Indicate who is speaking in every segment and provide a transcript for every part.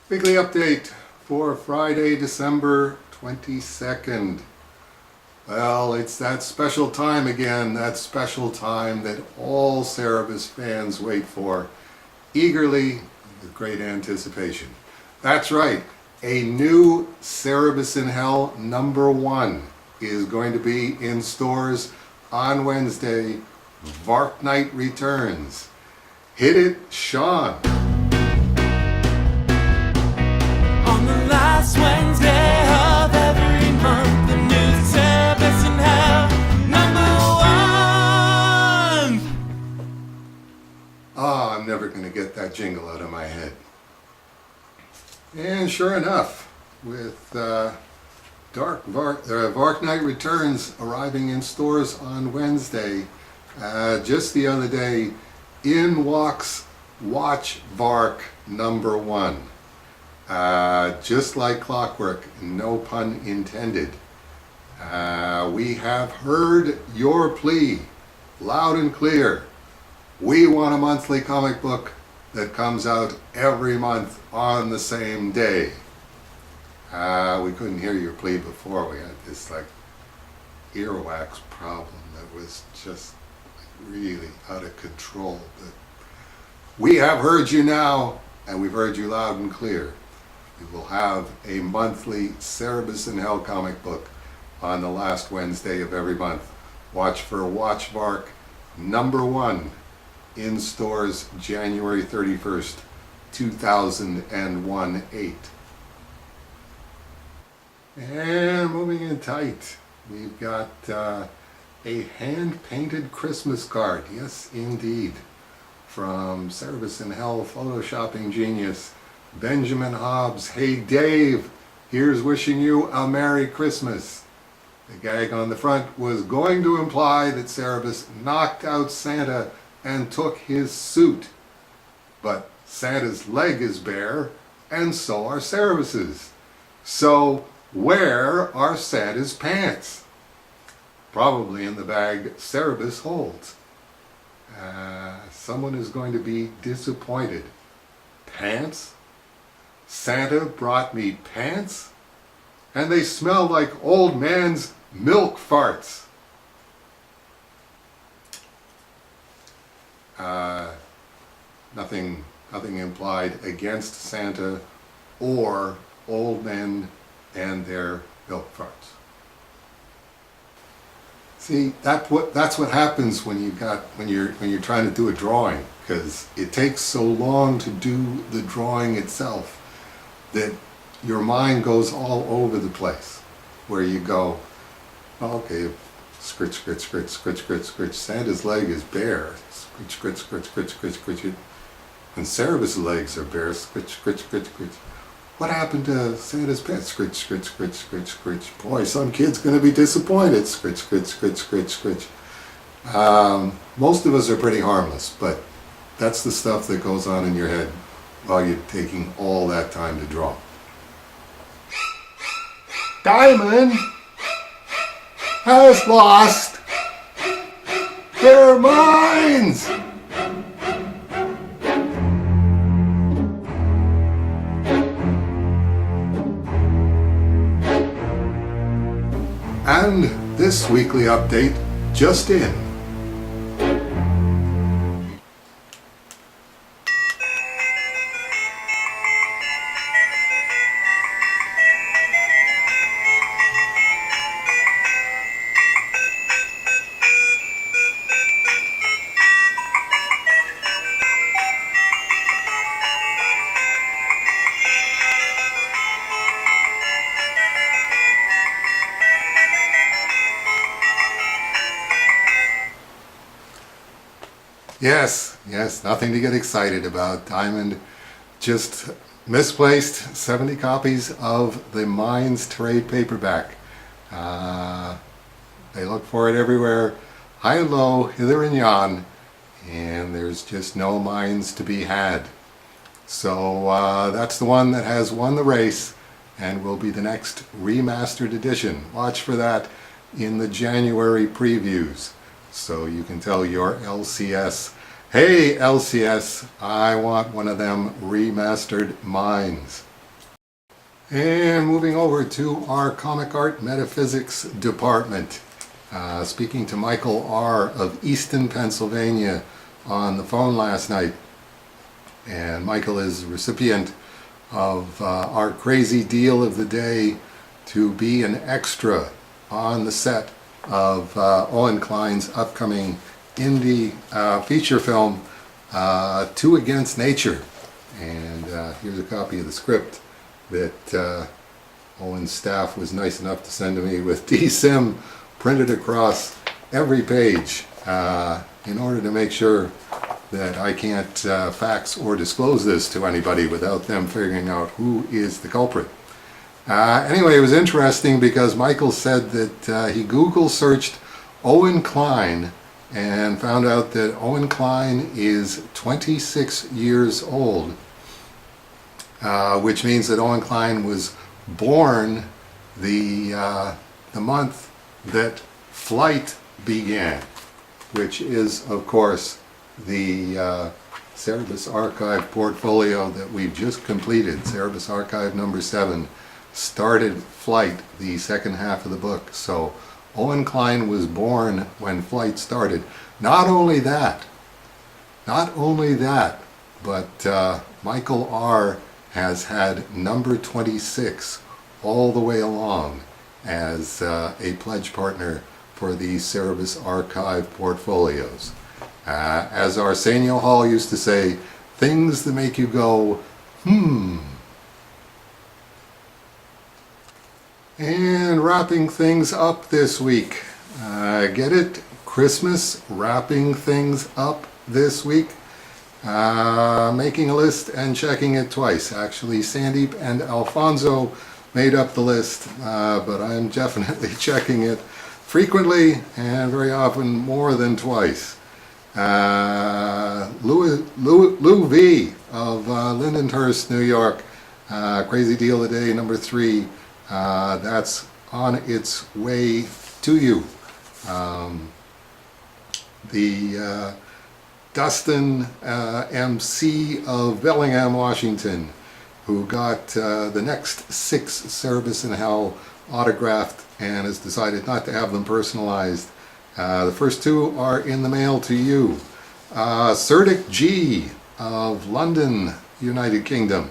Speaker 1: Weekly update for Friday, December 22nd. Well, it's that special time again, that special time that all Cerebus fans wait for, eagerly, with great anticipation. That's right, a new Cerebus in Hell #1 is going to be in stores on Wednesday. Vark Night returns. Hit it, Sean.
Speaker 2: On the last Wednesday of every month, the new Cerebus in Hell #1.
Speaker 1: Ah, I'm never going to get that jingle out of my head. And sure enough, with Vark Night Returns arriving in stores on Wednesday, just the other day, in walks Watchvark #1. Just like clockwork, no pun intended. We have heard your plea loud and clear. We want a monthly comic book that comes out every month on the same day. We couldn't hear your plea before. We had this earwax problem that was just really out of control. But we have heard you now, and we've heard you loud and clear. We will have a monthly Cerebus in Hell comic book on the last Wednesday of every month. Watch for Watchvark #1 in stores January 31st, 2018. And moving in tight, we've got a hand-painted Christmas card. Yes, indeed. From Cerebus in Hell photoshopping genius Benjamin Hobbs. Hey Dave, here's wishing you a Merry Christmas. The gag on the front was going to imply that Cerebus knocked out Santa and took his suit. But Santa's leg is bare, and so are Cerebus's. So where are Santa's pants? Probably in the bag Cerebus holds. Someone is going to be disappointed. Pants? Santa brought me pants? And they smell like old man's milk farts. Nothing implied against Santa or old men and their milk farts. See, that's what happens when you're trying to do a drawing, because it takes so long to do the drawing itself that your mind goes all over the place. Where you go, okay, scritch, scritch, scritch, scritch, scritch, scritch. Santa's leg is bare. Scritch, scritch, scritch, scritch, scritch, scritch. And Cerebus' legs are bare. Scritch, scritch, scritch, scritch. What happened to Santa's pants? Scritch, scritch, scritch, scritch, scritch. Boy, some kid's going to be disappointed. Scritch, scritch, scritch, scritch, scritch. Most of us are pretty harmless, but that's the stuff that goes on in your head while you're taking all that time to draw. Diamond has lost their minds! And this weekly update just in. Yes, nothing to get excited about. Diamond just misplaced 70 copies of the Minds trade paperback. They look for it everywhere, high and low, hither and yon, and there's just no Minds to be had. So that's the one that has won the race and will be the next remastered edition. Watch for that in the January previews, so you can tell your LCS, hey LCS, I want one of them remastered Minds. And moving over to our comic art metaphysics department, speaking to Michael R. of Easton, Pennsylvania on the phone last night. And Michael is the recipient of our crazy deal of the day to be an extra on the set of Owen Klein's upcoming indie feature film, Two Against Nature. And here's a copy of the script that Owen's staff was nice enough to send to me with DSIM printed across every page in order to make sure that I can't fax or disclose this to anybody without them figuring out who is the culprit. Anyway, it was interesting because Michael said that he Google searched Owen Klein and found out that Owen Klein is 26 years old, which means that Owen Klein was born the month that Flight began, which is, of course, the Cerebus Archive portfolio that we've just completed. Cerebus Archive number 7 started Flight, the second half of the book. So Owen Klein was born when Flight started. Not only that, but Michael R. has had number 26 all the way along as a pledge partner for the Cerebus Archive portfolios. As Arsenio Hall used to say, things that make you go, And wrapping things up this week. Get it? Christmas, wrapping things up this week. Making a list and checking it twice. Actually, Sandeep and Alfonso made up the list, but I'm definitely checking it frequently and very often more than twice. Lou V of Lindenhurst, New York. Crazy Deal of the Day, number 3. That's on its way to you. The Dustin MC of Bellingham, Washington, who got the next 6 Cerebus in Hell autographed and has decided not to have them personalized. The first 2 are in the mail to you. Serdic G of London, United Kingdom.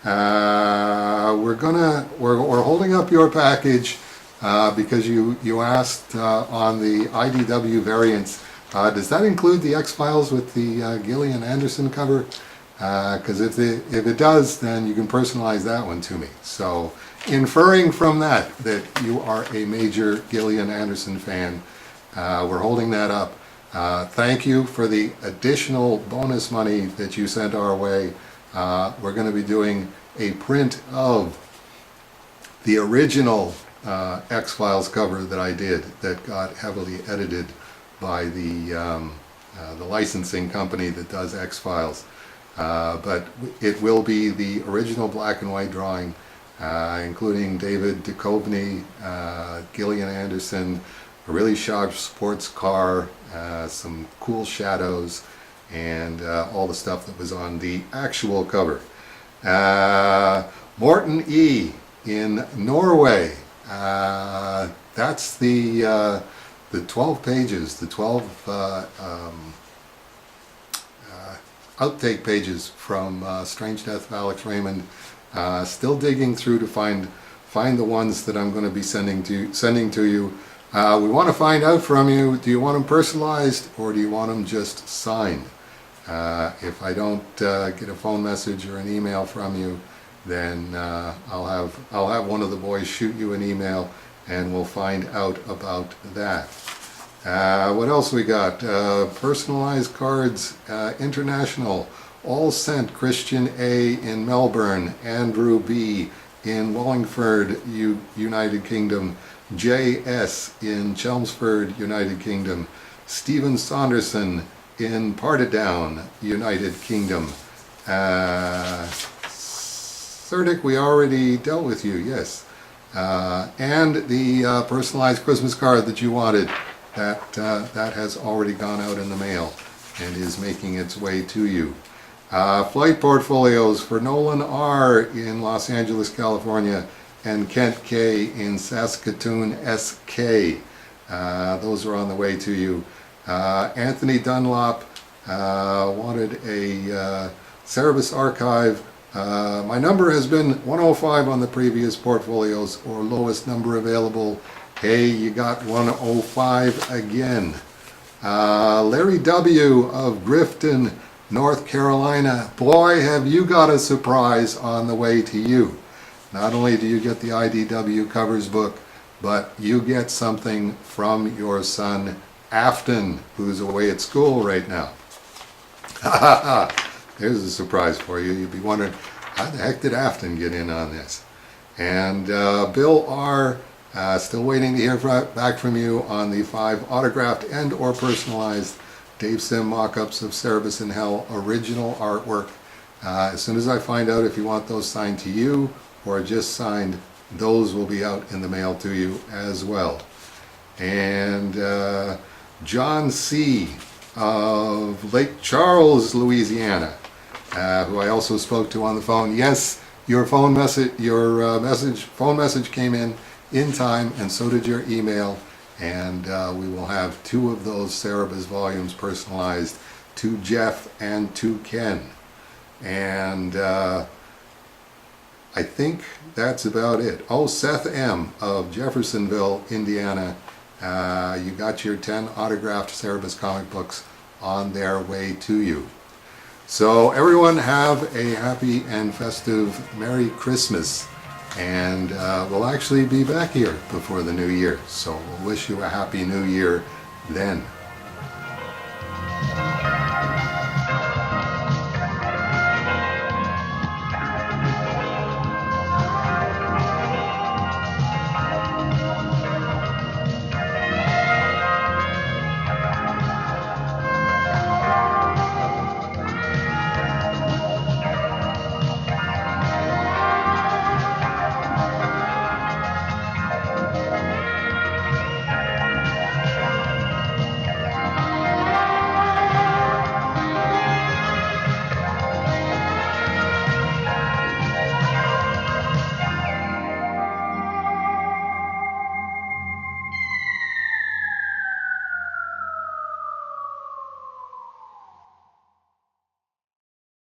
Speaker 1: We're holding up your package because you asked on the IDW variants. Does that include the X-Files with the Gillian Anderson cover? Because if it does, then you can personalize that one to me. So, inferring from that you are a major Gillian Anderson fan, we're holding that up. Thank you for the additional bonus money that you sent our way. We're going to be doing a print of the original X-Files cover that I did that got heavily edited by the licensing company that does X-Files. But it will be the original black and white drawing, including David Duchovny, Gillian Anderson, a really sharp sports car, some cool shadows, and all the stuff that was on the actual cover. Morton E. in Norway. That's the 12 pages, the 12 outtake pages from Strange Death of Alex Raymond. Still digging through to find the ones that I'm going to be sending to you. We want to find out from you, do you want them personalized or do you want them just signed? If I don't get a phone message or an email from you, then I'll have one of the boys shoot you an email and we'll find out about that. What else we got? Personalized cards, international, all sent. Christian A. in Melbourne, Andrew B. in Wallingford, United Kingdom, J.S. in Chelmsford, United Kingdom, Stephen Saunderson in Portadown, United Kingdom. Cerdic, we already dealt with you, yes. And the personalized Christmas card that you wanted, that has already gone out in the mail and is making its way to you. Flight portfolios for Nolan R. in Los Angeles, California, and Kent K. in Saskatoon, SK. Those are on the way to you. Anthony Dunlop wanted a Cerebus archive. My number has been 105 on the previous portfolios, or lowest number available. Hey, you got 105 again. Larry W. of Grifton, North Carolina. Boy, have you got a surprise on the way to you. Not only do you get the IDW covers book, but you get something from your son Afton, who's away at school right now. There's a surprise for you. You'd be wondering, how the heck did Afton get in on this? And Bill R., still waiting to hear back from you on the 5 autographed and or personalized Dave Sim mock-ups of Cerebus in Hell original artwork. As soon as I find out if you want those signed to you or just signed, those will be out in the mail to you as well. And John C. of Lake Charles, Louisiana, who I also spoke to on the phone. Yes, your phone message came in time, and so did your email, and we will have 2 of those Cerebus volumes personalized to Jeff and to Ken. And I think that's about it. Oh, Seth M. of Jeffersonville, Indiana, you got your 10 autographed Cerebus comic books on their way to you. So everyone have a happy and festive Merry Christmas, and we'll actually be back here before the new year, so we'll wish you a happy new year then.